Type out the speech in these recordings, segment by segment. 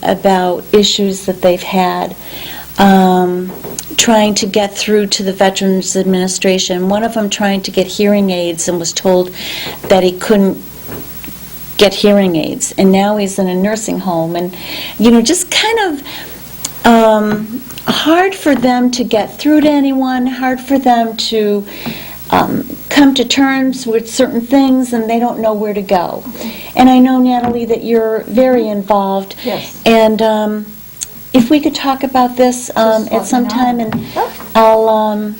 about issues that they've had trying to get through to the Veterans Administration. One of them trying to get hearing aids and was told that he couldn't get hearing aids, and now he's in a nursing home, and just kind of hard for them to get through to anyone, hard for them to come to terms with certain things, and they don't know where to go. And I know, Natalie, that you're very involved. Yes. And if we could talk about this at some time, and I'll...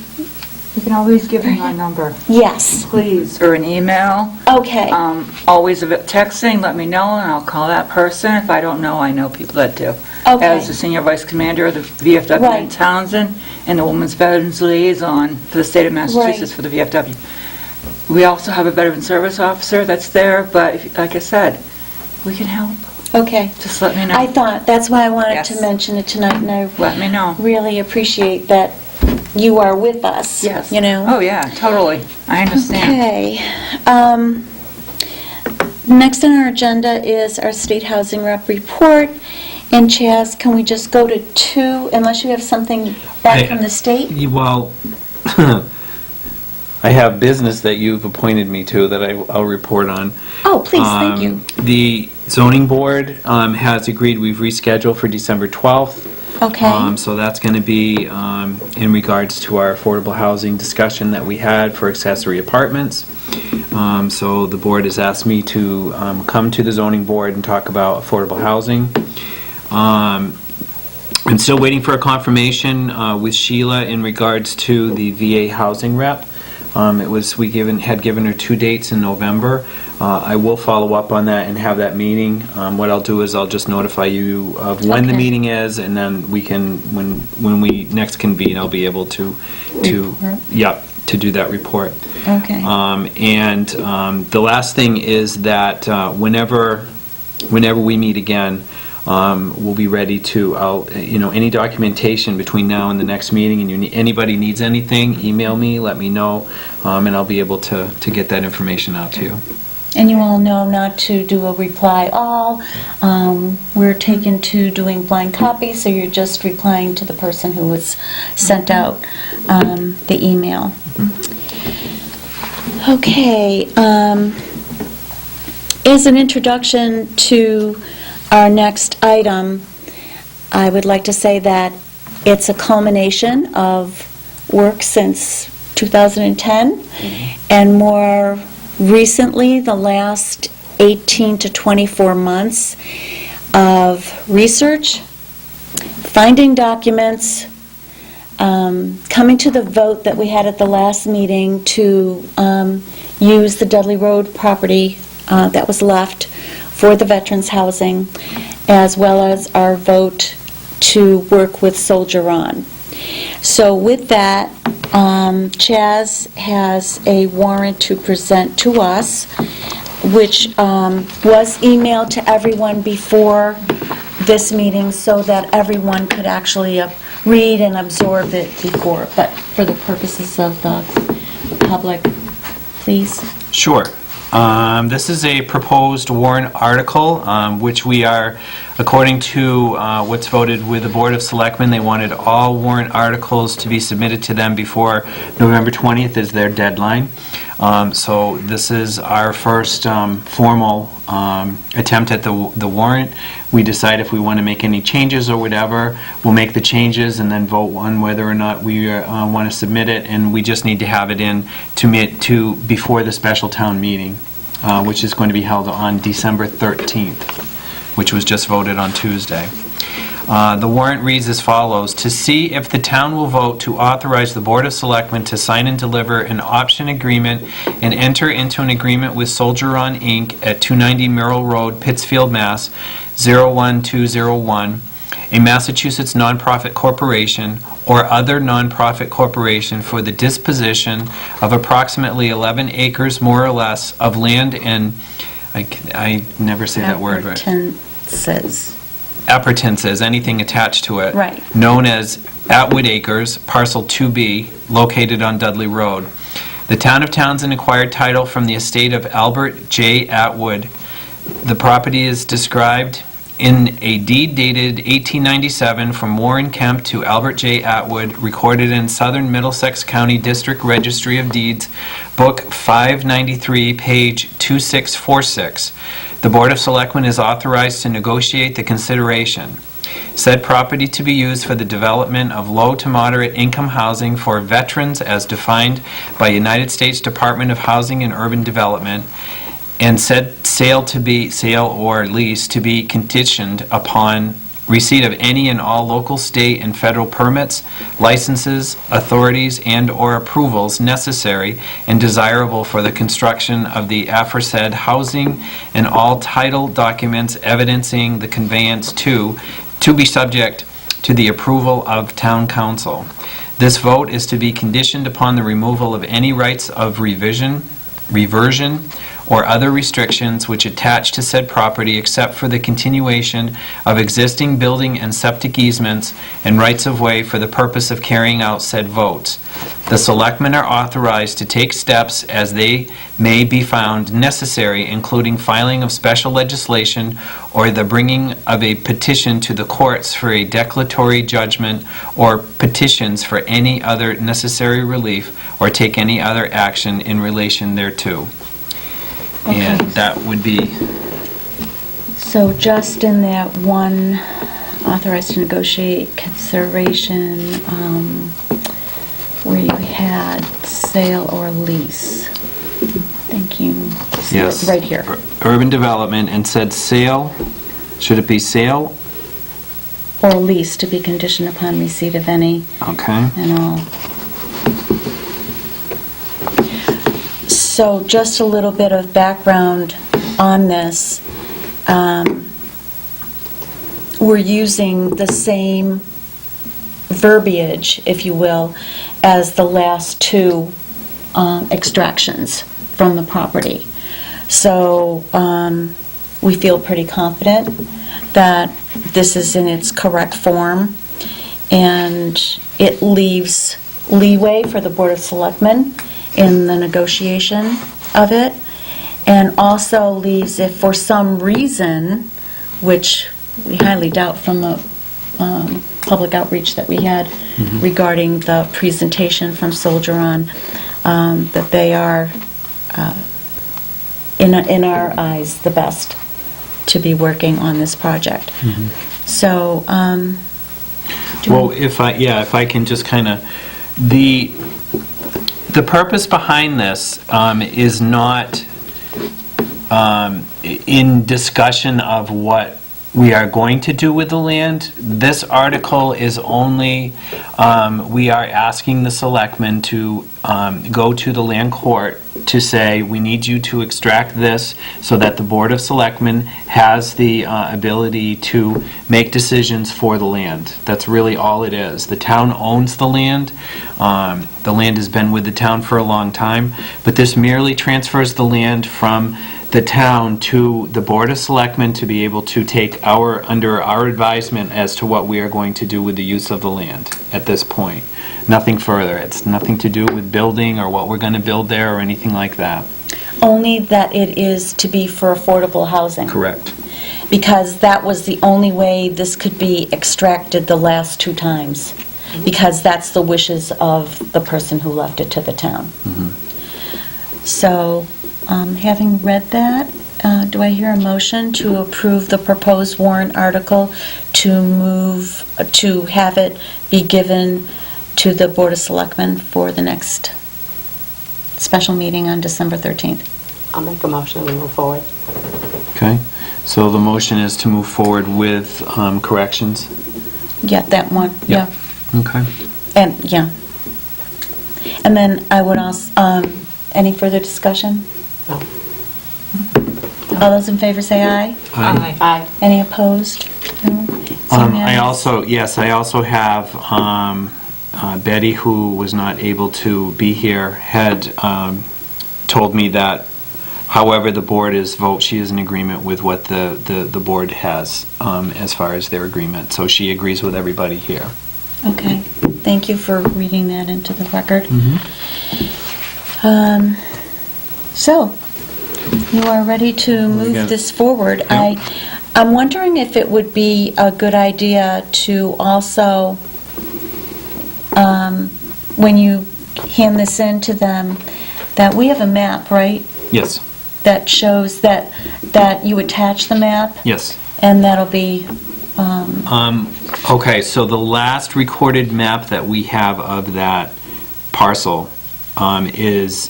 You can always give me my number. Yes. Please. Or an email. Okay. Always texting, let me know, and I'll call that person. If I don't know, I know people that do. Okay. As the Senior Vice Commander of the VFW in Right. Townsend and the Women's Veterans Liaison for the state of Massachusetts for the VFW. We also have a Veteran Service Officer that's there, but like I said, we can help. Okay. Just let me know. I thought, that's why I wanted Yes. to mention it tonight, and I Let me know. really appreciate that you are with us. Yes. Oh, yeah, totally. I understand. Okay. Next on our agenda is our State Housing Rep report. And Chaz, can we just go to 2, unless you have something back from the state? Well, I have business that you've appointed me to that I'll report on. Oh, please, thank you. The zoning board has agreed, we've rescheduled for December 12th. Okay. So that's going to be in regards to our affordable housing discussion that we had for accessory apartments. So the board has asked me to come to the zoning board and talk about affordable housing. I'm still waiting for a confirmation with Sheila in regards to the VA housing rep. We had given her 2 dates in November. I will follow up on that and have that meeting. What I'll do is I'll just notify you of when the meeting is, and then we can, when we next convene, I'll be able to do that report. Okay. And the last thing is that whenever we meet again, we'll be ready to, any documentation between now and the next meeting, and anybody needs anything, email me, let me know, and I'll be able to get that information out to you. And you all know not to do a reply all. We're taken to doing blind copy, so you're just replying to the person who was sent out the email. Okay. As an introduction to our next item, I would like to say that it's a culmination of work since 2010, and more recently, the last 18 to 24 months of research, finding documents, coming to the vote that we had at the last meeting to use the Dudley Road property that was left for the veterans housing, as well as our vote to work with Soldier On. So with that, Chaz has a warrant to present to us, which was emailed to everyone before this meeting so that everyone could actually read and absorb it before, but for the purposes of the public, please. Sure. This is a proposed warrant article, which we are, according to what's voted with the Board of Selectmen, they wanted all warrant articles to be submitted to them before November 20th is their deadline. So this is our first formal attempt at the warrant. We decide if we want to make any changes or whatever. We'll make the changes and then vote on whether or not we want to submit it, and we just need to have it in to before the special town meeting, which is going to be held on December 13th, which was just voted on Tuesday. The warrant reads as follows: to see if the town will vote to authorize the Board of Selectmen to sign and deliver an option agreement and enter into an agreement with Soldier On, Inc. at 290 Merrill Road, Pittsfield, Mass. 01201, a Massachusetts nonprofit corporation or other nonprofit corporation for the disposition of approximately 11 acres, more or less, of land in, I never say that word right. Appurtenances, anything attached to it, right, known as Atwood Acres, Parcel 2B, located on Dudley Road. The town of Townsend acquired title from the estate of Albert J. Atwood. The property is described in a deed dated 1897 from Warren Kemp to Albert J. Atwood, recorded in Southern Middlesex County District Registry of Deeds, Book 593, page 2646. The Board of Selectmen is authorized to negotiate the consideration. Said property to be used for the development of low to moderate income housing for veterans as defined by United States Department of Housing and Urban Development, and said sale or lease to be conditioned upon receipt of any and all local, state, and federal permits, licenses, authorities, and/or approvals necessary and desirable for the construction of the aforesaid housing, and all title documents evidencing the conveyance to be subject to the approval of Town Council. This vote is to be conditioned upon the removal of any rights of reversion, or other restrictions which attach to said property except for the continuation of existing building and septic easements and rights of way for the purpose of carrying out said votes. The selectmen are authorized to take steps as they may be found necessary, including filing of special legislation or the bringing of a petition to the courts for a declaratory judgment or petitions for any other necessary relief or take any other action in relation thereto. And that would be, So just in that one, authorized to negotiate consideration, where you had sale or lease. Thank you. yes. Right here. Urban development, and said sale, should it be sale? Or lease to be conditioned upon receipt of any Okay. and all. So just a little bit of background on this. We're using the same verbiage, if you will, as the last two extractions from the property. So we feel pretty confident that this is in its correct form, and it leaves leeway for the Board of Selectmen in the negotiation of it, and also leaves, if for some reason, which we highly doubt from the public outreach that we had regarding the presentation from Soldier On, that they are, in our eyes, the best to be working on this project. So, Well, if I can just kind of, the purpose behind this is not in discussion of what we are going to do with the land. This article is only, we are asking the selectmen to go to the land court to say, we need you to extract this so that the Board of Selectmen has the ability to make decisions for the land. That's really all it is. The town owns the land. The land has been with the town for a long time, but this merely transfers the land from the town to the Board of Selectmen to be able to take under our advisement as to what we are going to do with the use of the land at this point. Nothing further. It's nothing to do with building or what we're going to build there or anything like that. only that it is to be for affordable housing. Correct. Because that was the only way this could be extracted the last two times. Because that's the wishes of the person who left it to the town. So, having read that, do I hear a motion to approve the proposed warrant article to have it be given to the Board of Selectmen for the next special meeting on December 13th? I'll make a motion and move forward. Okay. So the motion is to move forward with corrections? Yeah, that one, yeah. Okay. And, yeah. And then I would also, any further discussion? No. All those in favor say aye. Aye. Any opposed? No? It's I unanimous. also have Betty, who was not able to be here, had told me that however the board she is in agreement with what the board has as far as their agreement. So she agrees with everybody here. Okay, thank you for reading that into the record. So, you are ready to move got it. this forward. Yep. I'm wondering if it would be a good idea to also, when you hand this in to them, that we have a map, right? Yes, That shows that you attach the map, yes. and that'll be, Okay, so the last recorded map that we have of that parcel is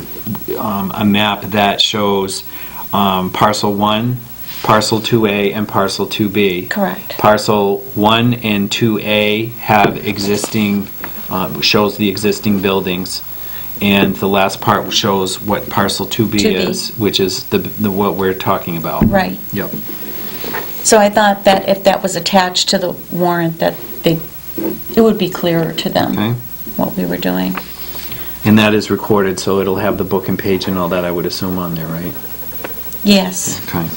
a map that shows parcel 1, parcel 2A, and parcel 2B. correct. Parcel 1 and 2A have existing, shows the existing buildings, and the last part shows what parcel 2B 2B. is, which is what we're talking about. Right. Yep. So I thought that if that was attached to the warrant, that it would be clearer to them Okay. what we were doing. And that is recorded, so it'll have the book and page and all that, I would assume, on there, right? Yes, Okay.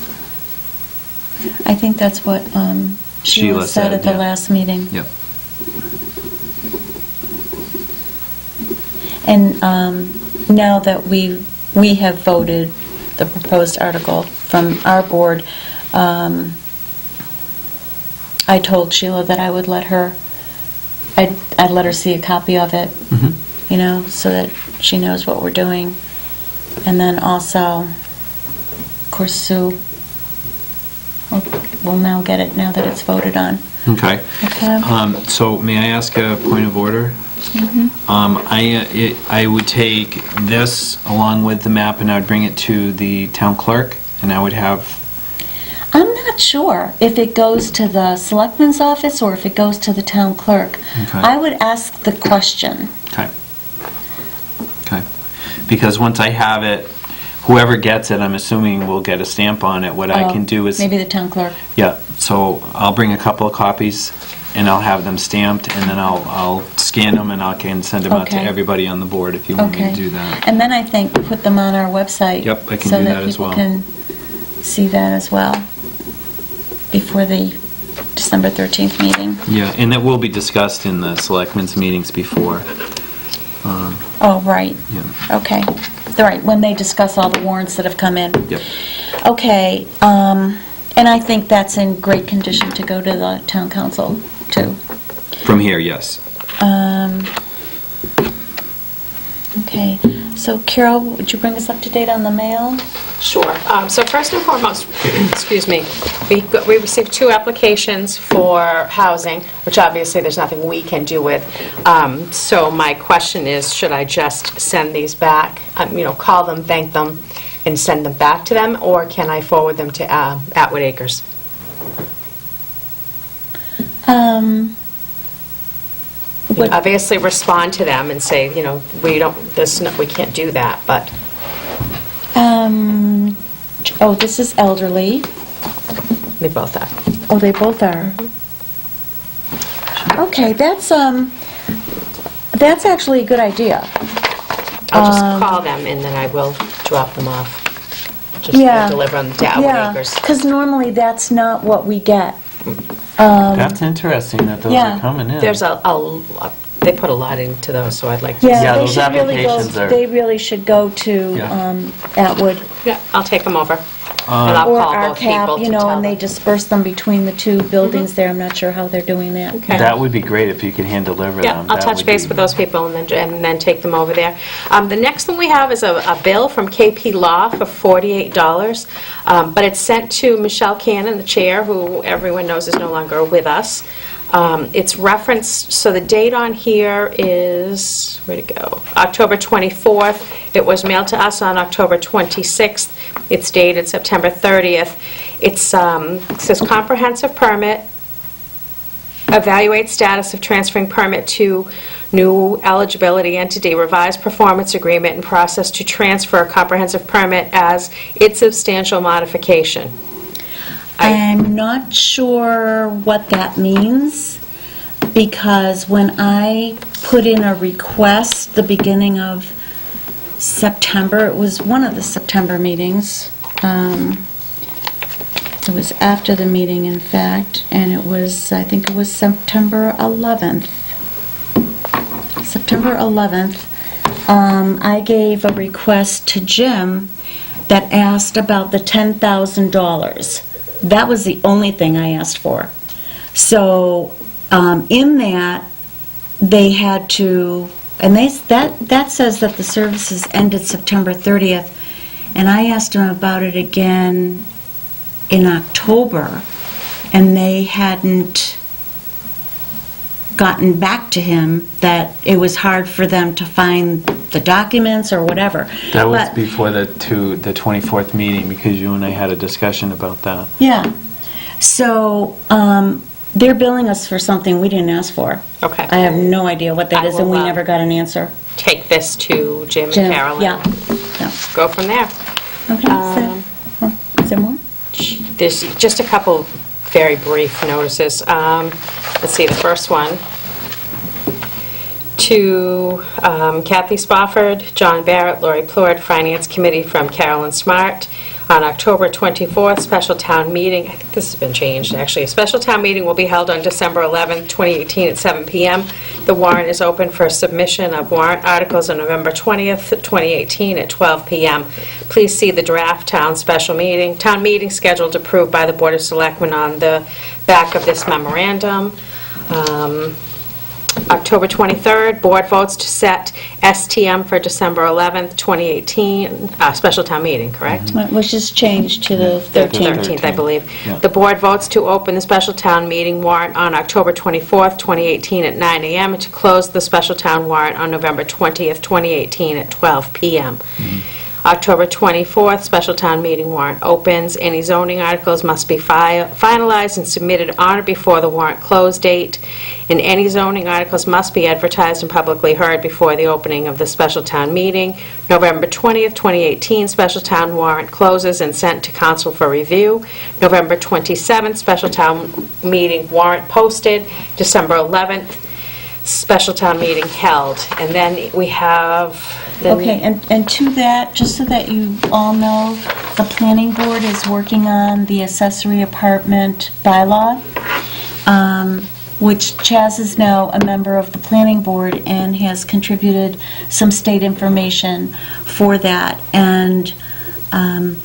I think that's what Sheila said at the yeah. last meeting. Yep. And now that we have voted the proposed article from our board, I told Sheila that I would let her, I'd let her see a copy of it, you know, so that she knows what we're doing. And then also, of course, Sue will now get it now that it's voted on. Okay. Okay? So may I ask a point of order? I would take this along with the map and I would bring it to the town clerk and I would have, I'm not sure if it goes to the selectman's office or if it goes to the town clerk. Okay. I would ask the question. okay. Okay. Because once I have it, whoever gets it, I'm assuming will get a stamp on it. What I can do is, Maybe the town clerk. yeah, so I'll bring a couple of copies and I'll have them stamped and then I'll scan them and I can send them out to Okay. everybody on the board if you want me Okay. to do that. And then I think put them on our website. Yep, I can do that as well. So that people can see that as well before the December 13th meeting. Yeah, and that will be discussed in the selectmen's meetings before. Oh, right. Yeah. Okay. All right, when they discuss all the warrants that have come in. Yep. Okay, and I think that's in great condition to go to the town council, too. From here, yes. Okay, so Carol, would you bring us up to date on the mail? Sure. So first and foremost, excuse me, we received 2 applications for housing, which obviously there's nothing we can do with. So my question is, should I just send these back, call them, thank them, and send them back to them, or can I forward them to Atwood Acres? What- Obviously respond to them and say, we can't do that, but Oh, this is elderly. they both are. Oh, they both are. Okay, that's actually a good idea. I'll just call them and then I will drop them off. Just Yeah. deliver them to Atwood Yeah, Acres. because normally that's not what we get. That's interesting that those yeah. are coming in. There's they put a lot into those, so I'd like to. Yeah, Yeah, they those should really go, applications are- they really should go to Yeah. Atwood. Yeah, I'll take them over. And I'll Or call our both people cap, to tell and they them. disperse them between the 2 buildings there. I'm not sure how they're doing that. Okay. That would be great if you could hand deliver Yeah, them. I'll That touch would base be- with those people and then take them over there. The next one we have is a bill from KP Law for $48, but it's sent to Michelle Cannon, the chair, who everyone knows is no longer with us. It's referenced, so the date on here is, where'd it go? October 24th. It was mailed to us on October 26th. It's dated September 30th. It says comprehensive permit, evaluate status of transferring permit to new eligibility entity, revised performance agreement, and process to transfer a comprehensive permit as its substantial modification. I'm not sure what that means, because when I put in a request the beginning of September, it was one of the September meetings. It was after the meeting, in fact, and I think it was September 11th. September 11th, I gave a request to Jim that asked about the $10,000. That was the only thing I asked for. So, in that, they had to, and that says that the services ended September 30th, and I asked them about it again in October, and they hadn't gotten back to him, that it was hard for them to find the documents or whatever. That was But- before the 24th meeting, because you and I had a discussion about that. Yeah. So, they're billing us for something we didn't ask for. Okay. I have no idea what that I is, and we will, never got an answer. Take this to Jim and Jim, Carolyn. yeah. Yeah. Go from there. Okay, is there more? There's just a couple very brief notices. Let's see, the first one, to Kathy Spofford, John Barrett, Lori Plord, Finance Committee from Carolyn Smart. On October 24th, special town meeting, I think this has been changed, actually. A special town meeting will be held on December 11th, 2018 at 7 p.m. The warrant is open for submission of warrant articles on November 20th, 2018 at 12 p.m. Please see the draft town meeting scheduled approved by the Board of Selectmen on the back of this memorandum. October 23rd, board votes to set STM for December 11th, 2018, special town meeting, correct? Which is changed to the 13th. 13th, I believe. Yeah. The board votes to open the special town meeting warrant on October 24th, 2018 at 9 a.m. and to close the special town warrant on November 20th, 2018 at 12 p.m. October 24th, special town meeting warrant opens. Any zoning articles must be finalized and submitted on or before the warrant close date, and any zoning articles must be advertised and publicly heard before the opening of the special town meeting. November 20th, 2018, special town warrant closes and sent to council for review. November 27th, special town meeting warrant posted. December 11th, special town meeting held. And then we have... Okay, and to that, just so that you all know, the planning board is working on the accessory apartment bylaw, which Chaz is now a member of the planning board and has contributed some state information for that. And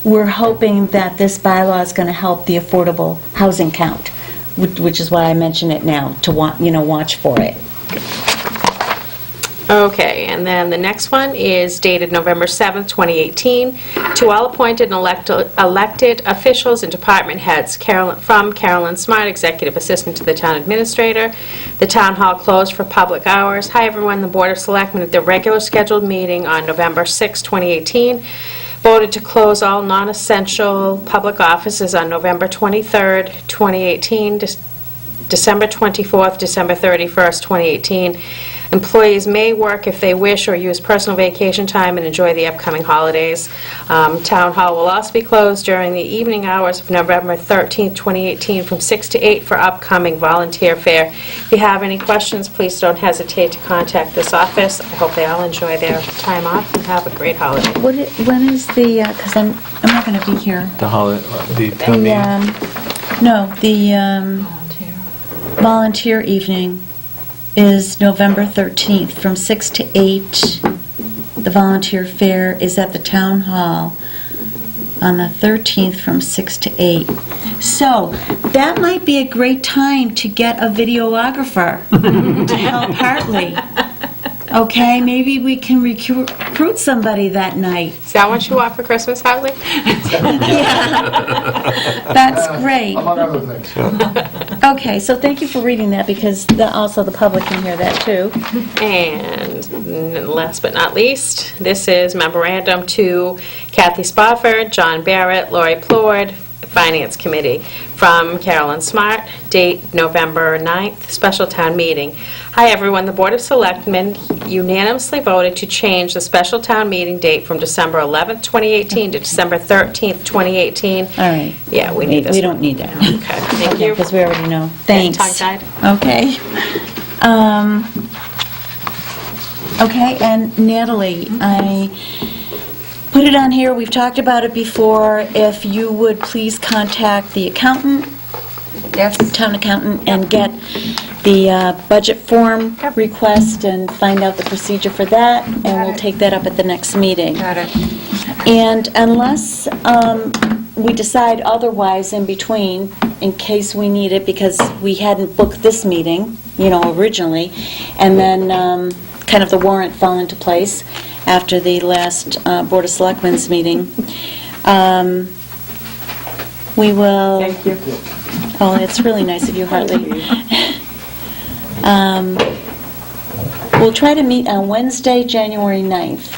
we're hoping that this bylaw is going to help the affordable housing count, which is why I mention it now, to watch for it. Okay, and then the next one is dated November 7th, 2018. To all appointed and elected officials and department heads, from Carolyn Smart, Executive Assistant to the Town Administrator. The Town Hall closed for public hours. Hi, everyone. The Board of Selectmen at the regular scheduled meeting on November 6, 2018 voted to close all non-essential public offices on November 23rd, 2018, December 24th, December 31st, 2018. Employees may work if they wish or use personal vacation time and enjoy the upcoming holidays. Town Hall will also be closed during the evening hours of November 13th, 2018 from 6 to 8 for upcoming volunteer fair. If you have any questions, please don't hesitate to contact this office. I hope they all enjoy their time off and have a great holiday. When is the, because I'm not going to be here. The town meeting. The volunteer evening is November 13th, from 6 to 8. The volunteer fair is at the Town Hall on the 13th from 6 to 8. So, that might be a great time to get a videographer to help Hartley. Okay, maybe we can recruit somebody that night. Is that what you want for Christmas, Hartley? That's great. Among other things. Okay, so thank you for reading that, because also the public can hear that too. And last but not least, this is memorandum to Kathy Spofford, John Barrett, Lori Plord, Finance Committee, from Carolyn Smart, date November 9th, special town meeting. Hi, everyone. The Board of Selectmen unanimously voted to change the special town meeting date from December 11th, 2018 to December 13th, 2018. All right. Yeah, we need this. We don't need that. Okay, thank you. Because we already know. Thanks. Tongue-tied? Okay. Okay, and Natalie, I put it on here, we've talked about it before, if you would please contact the accountant, town accountant, and get the budget form request and find out the procedure for that, and we'll take that up at the next meeting. Got it. And unless we decide otherwise in between, in case we need it, because we hadn't booked this meeting, originally, and then kind of the warrant fell into place after the last Board of Selectmen's meeting. We will... Thank you. Oh, it's really nice of you, Hartley. We'll try to meet on Wednesday, January 9th.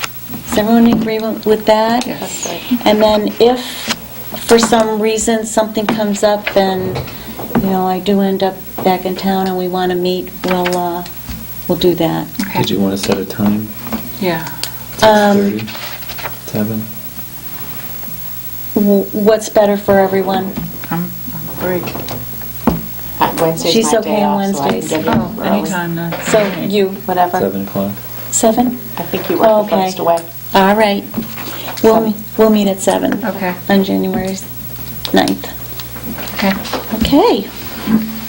Is everyone in agreement with that? Yes. And then if, for some reason, something comes up and, I do end up back in town and we want to meet, we'll do that. Did you want to set a time? Yeah. 6:30? 7? What's better for everyone? I'm great. Wednesday's She's my okay day on off, so I can Wednesdays. get here Oh, early. anytime then. So you, whatever. 7 o'clock? 7? I think you work the Okay. first away. All right. We'll meet at 7. Okay. On January 9th. Okay. Okay.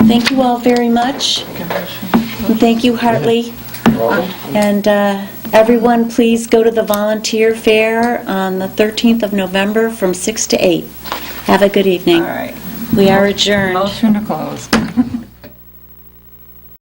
Thank you all very much. And thank you, Hartley. And everyone, please go to the volunteer fair on the 13th of November from 6 to 8. Have a good evening. All right. We are adjourned. Motion to close.